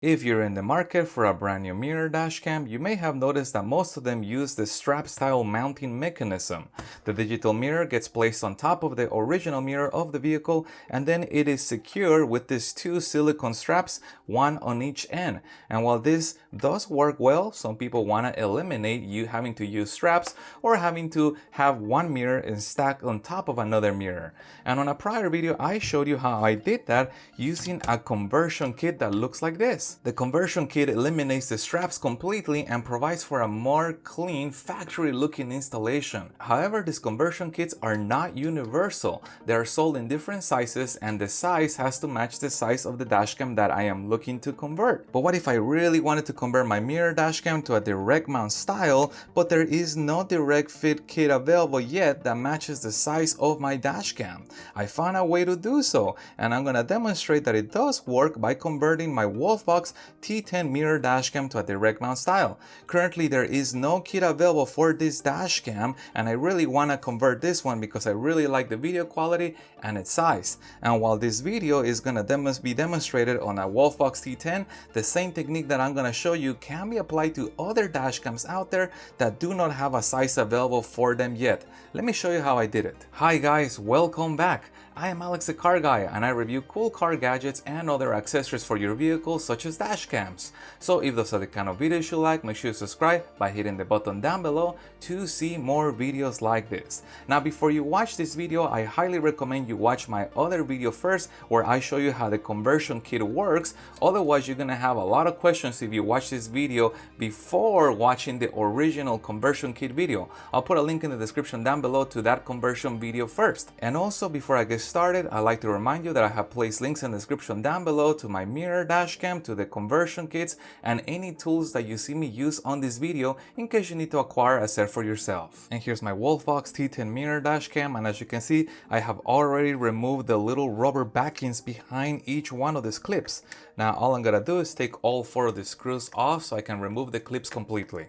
If you're in the market for a brand new mirror dashcam, you may have noticed that most of them use the strap-style mounting mechanism. The digital mirror gets placed on top of the original mirror of the vehicle, and then it is secured with these two silicone straps, one on each end. And while this does work well, some people want to eliminate you having to use straps or having to have one mirror and stack on top of another mirror. And on a prior video, I showed you how I did that using a conversion kit that looks like this. The conversion kit eliminates the straps completely and provides for a more clean, factory-looking installation. However, these conversion kits are not universal. They are sold in different sizes, and the size has to match the size of the dashcam that I am looking to convert. But what if I really wanted to convert my mirror dashcam to a direct mount style, but there is no direct fit kit available yet that matches the size of my dashcam? I found a way to do so, and I'm going to demonstrate that it does work by converting my Wolfbox T10 mirror dashcam to a direct mount style. Currently, there is no kit available for this dashcam, and I really want to convert this one because I really like the video quality and its size. And while this video is going to be demonstrated on a Wolfbox T10, the same technique that I'm going to show you can be applied to other dashcams out there that do not have a size available for them yet. Let me show you how I did it. Hi guys, welcome back. I am Alex the Car Guy, and I review cool car gadgets and other accessories for your vehicle such as dash cams. So if those are the kind of videos you like, make sure you subscribe by hitting the button down below to see more videos like this. Now before you watch this video, I highly recommend you watch my other video first where I show you how the conversion kit works. Otherwise you're gonna have a lot of questions if you watch this video before watching the original conversion kit video. I'll put a link in the description down below to that conversion video first. And also before I get started, I'd like to remind you that I have placed links in the description down below to my mirror dashcam, to the conversion kits, and any tools that you see me use on this video in case you need to acquire a set for yourself. And here's my Wolfbox T10 mirror dashcam, and as you can see, I have already removed the little rubber backings behind each one of these clips. Now all I'm gonna do is take all four of the screws off so I can remove the clips completely.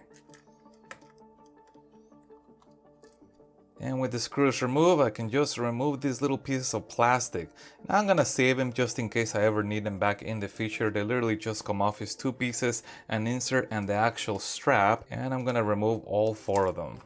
And with the screws removed, I can just remove these little pieces of plastic. Now I'm gonna save them just in case I ever need them back in the future. They literally just come off as two pieces, an insert and the actual strap. And I'm gonna remove all four of them.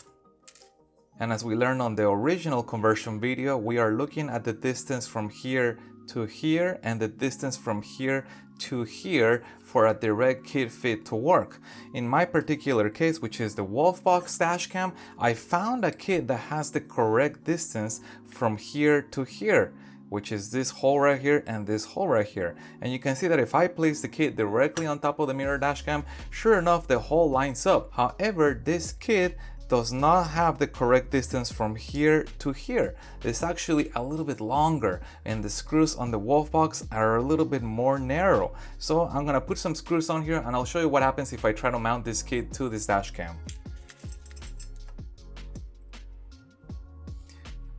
And as we learned on the original conversion video, we are looking at the distance from here to here and the distance from here to here for a direct kit fit to work. In my particular case, which is the Wolfbox dashcam, I found a kit that has the correct distance from here to here, which is this hole right here and this hole right here. And you can see that if I place the kit directly on top of the mirror dashcam, sure enough the hole lines up. However, this kit does not have the correct distance from here to here. It's actually a little bit longer, and the screws on the Wolfbox are a little bit more narrow. So I'm gonna put some screws on here and I'll show you what happens if I try to mount this kit to this dash cam.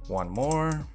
One more.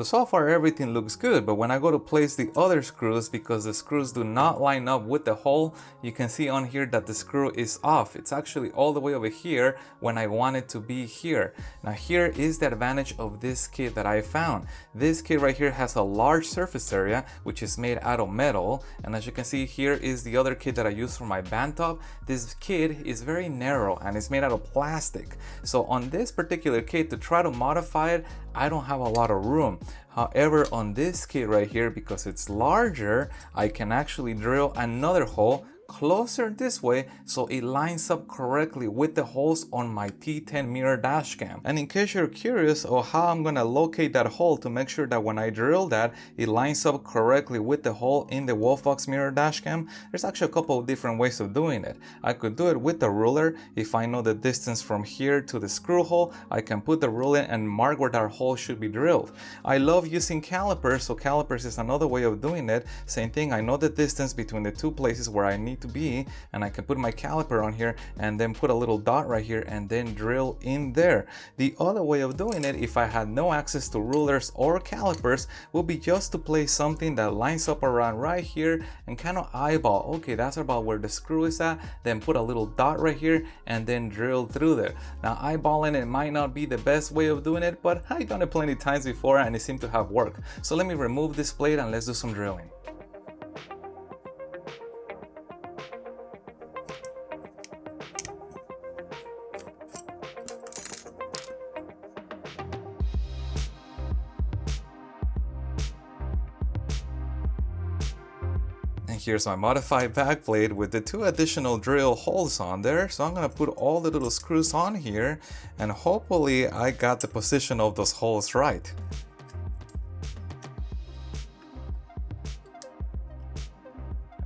So far everything looks good, but when I go to place the other screws, because the screws do not line up with the hole, you can see on here that the screw is off. It's actually all the way over here when I want it to be here. Now here is the advantage of this kit that I found. This kit right here has a large surface area, which is made out of metal. And as you can see, here is the other kit that I use for my band top. This kit is very narrow and it's made out of plastic. So on this particular kit, to try to modify it, I don't have a lot of room. However, on this kit right here, because it's larger, I can actually drill another hole closer this way so it lines up correctly with the holes on my T10 mirror dashcam. And in case you're curious of how I'm gonna locate that hole to make sure that when I drill that, it lines up correctly with the hole in the Wolfbox mirror dashcam, there's actually a couple of different ways of doing it. I could do it with the ruler. If I know the distance from here to the screw hole, I can put the ruler and mark where that hole should be drilled. I love using calipers, so calipers is another way of doing it. Same thing, I know the distance between the two places where I need to be, and I can put my caliper on here and then put a little dot right here and then drill in there. The other way of doing it, if I had no access to rulers or calipers, would be just to place something that lines up around right here and kind of eyeball, okay, that's about where the screw is at, then put a little dot right here and then drill through there. Now eyeballing it might not be the best way of doing it, but I've done it plenty of times before and it seemed to have worked. So let me remove this plate and let's do some drilling. And here's my modified backplate with the 2 additional drill holes on there. So I'm gonna put all the little screws on here and hopefully I got the position of those holes right.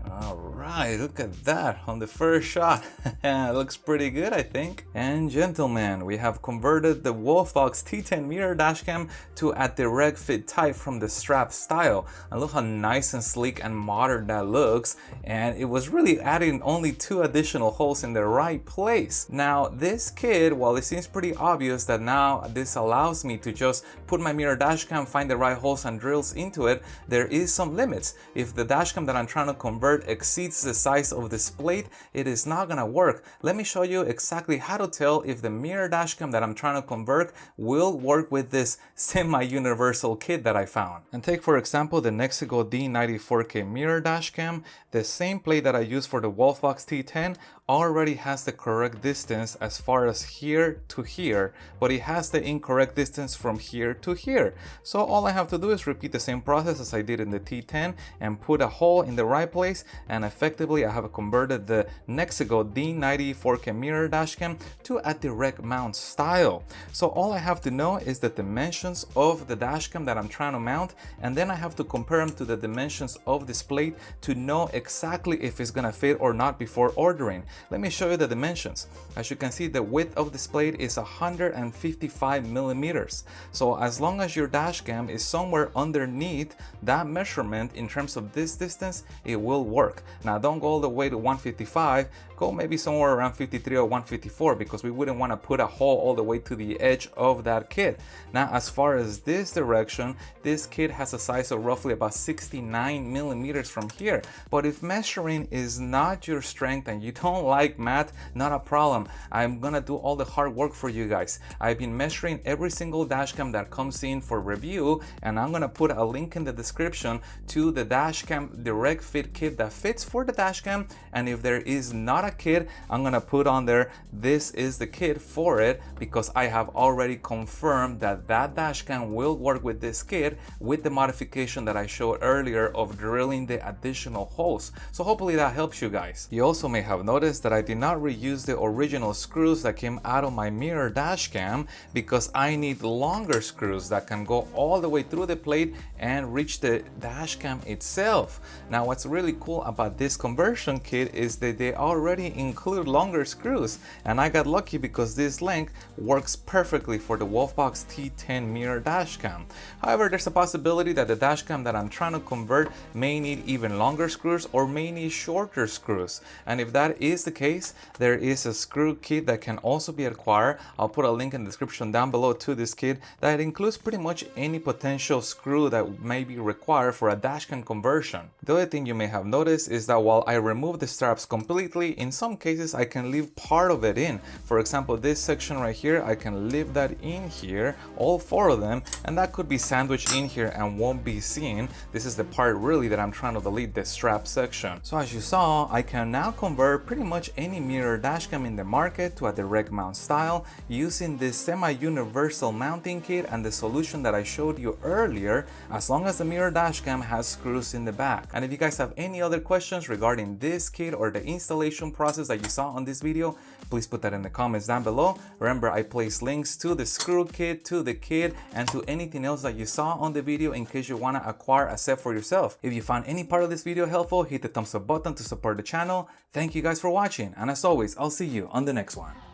Alright, look at that on the first shot. It looks pretty good, I think. And gentlemen, we have converted the Wolfbox T10 mirror dashcam to a direct fit type from the strap style. And look how nice and sleek and modern that looks. And it was really adding only 2 additional holes in the right place. Now this kit, while it seems pretty obvious that now this allows me to just put my mirror dashcam, find the right holes and drills into it, there is some limits. If the dashcam that I'm trying to convert exceeds the size of this plate, it is not gonna work. Let me show you exactly how to tell if the mirror dashcam that I'm trying to convert will work with this semi-universal kit that I found. And take for example the Nexigo D94K mirror dashcam. The same plate that I use for the Wolfbox T10 already has the correct distance as far as here to here, but it has the incorrect distance from here to here. So all I have to do is repeat the same process as I did in the T10 and put a hole in the right place, and effectively I have converted the Nexigo D94K mirror dashcam to a direct mount style. So all I have to know is the dimensions of the dashcam that I'm trying to mount, and then I have to compare them to the dimensions of this plate to know exactly if it's gonna fit or not before ordering. Let me show you the dimensions. As you can see, the width of this plate is 155 millimeters. So as long as your dashcam is somewhere underneath that measurement in terms of this distance, it will work. Now don't go all the way to 155, go maybe somewhere around 53 or 154 because we wouldn't want to put a hole all the way to the edge of that kit. Now as far as this direction, this kit has a size of roughly about 69 millimeters from here. But if measuring is not your strength and you don't like math, not a problem. I'm gonna do all the hard work for you guys. I've been measuring every single dashcam that comes in for review, and I'm gonna put a link in the description to the dashcam direct fit kit that fits for the dashcam. And if there is not a kit, I'm gonna put on there this is the kit for it, because I have already confirmed that that dashcam will work with this kit with the modification that I showed earlier of drilling the additional holes. So hopefully that helps you guys. You also may have noticed that I did not reuse the original screws that came out of my mirror dashcam because I need longer screws that can go all the way through the plate and reach the dashcam itself. Now what's really cool about this conversion kit is that they already include longer screws, and I got lucky because this length works perfectly for the Wolfbox T10 mirror dashcam. However, there's a possibility that the dashcam that I'm trying to convert may need even longer screws or may need shorter screws, and if that is the case, there is a screw kit that can also be acquired. I'll put a link in the description down below to this kit that includes pretty much any potential screw that may be required for a dashcam conversion. The other thing you may have noticed is that while I remove the straps completely, in some cases I can leave part of it in. For example, this section right here, I can leave that in here, all 4 of them, and that could be sandwiched in here and won't be seen. This is the part really that I'm trying to delete, the strap section. So as you saw, I can now convert pretty much any mirror dashcam in the market to a direct mount style using this semi-universal mounting kit and the solution that I showed you earlier, as long as the mirror dashcam has screws in the back. And if you guys have any other questions regarding this kit or the installation process that you saw on this video, please put that in the comments down below. Remember, I place links to the screw kit, to the kit, and to anything else that you saw on the video in case you want to acquire a set for yourself. If you found any part of this video helpful, hit the thumbs up button to support the channel. Thank you guys for watching, and as always, I'll see you on the next one.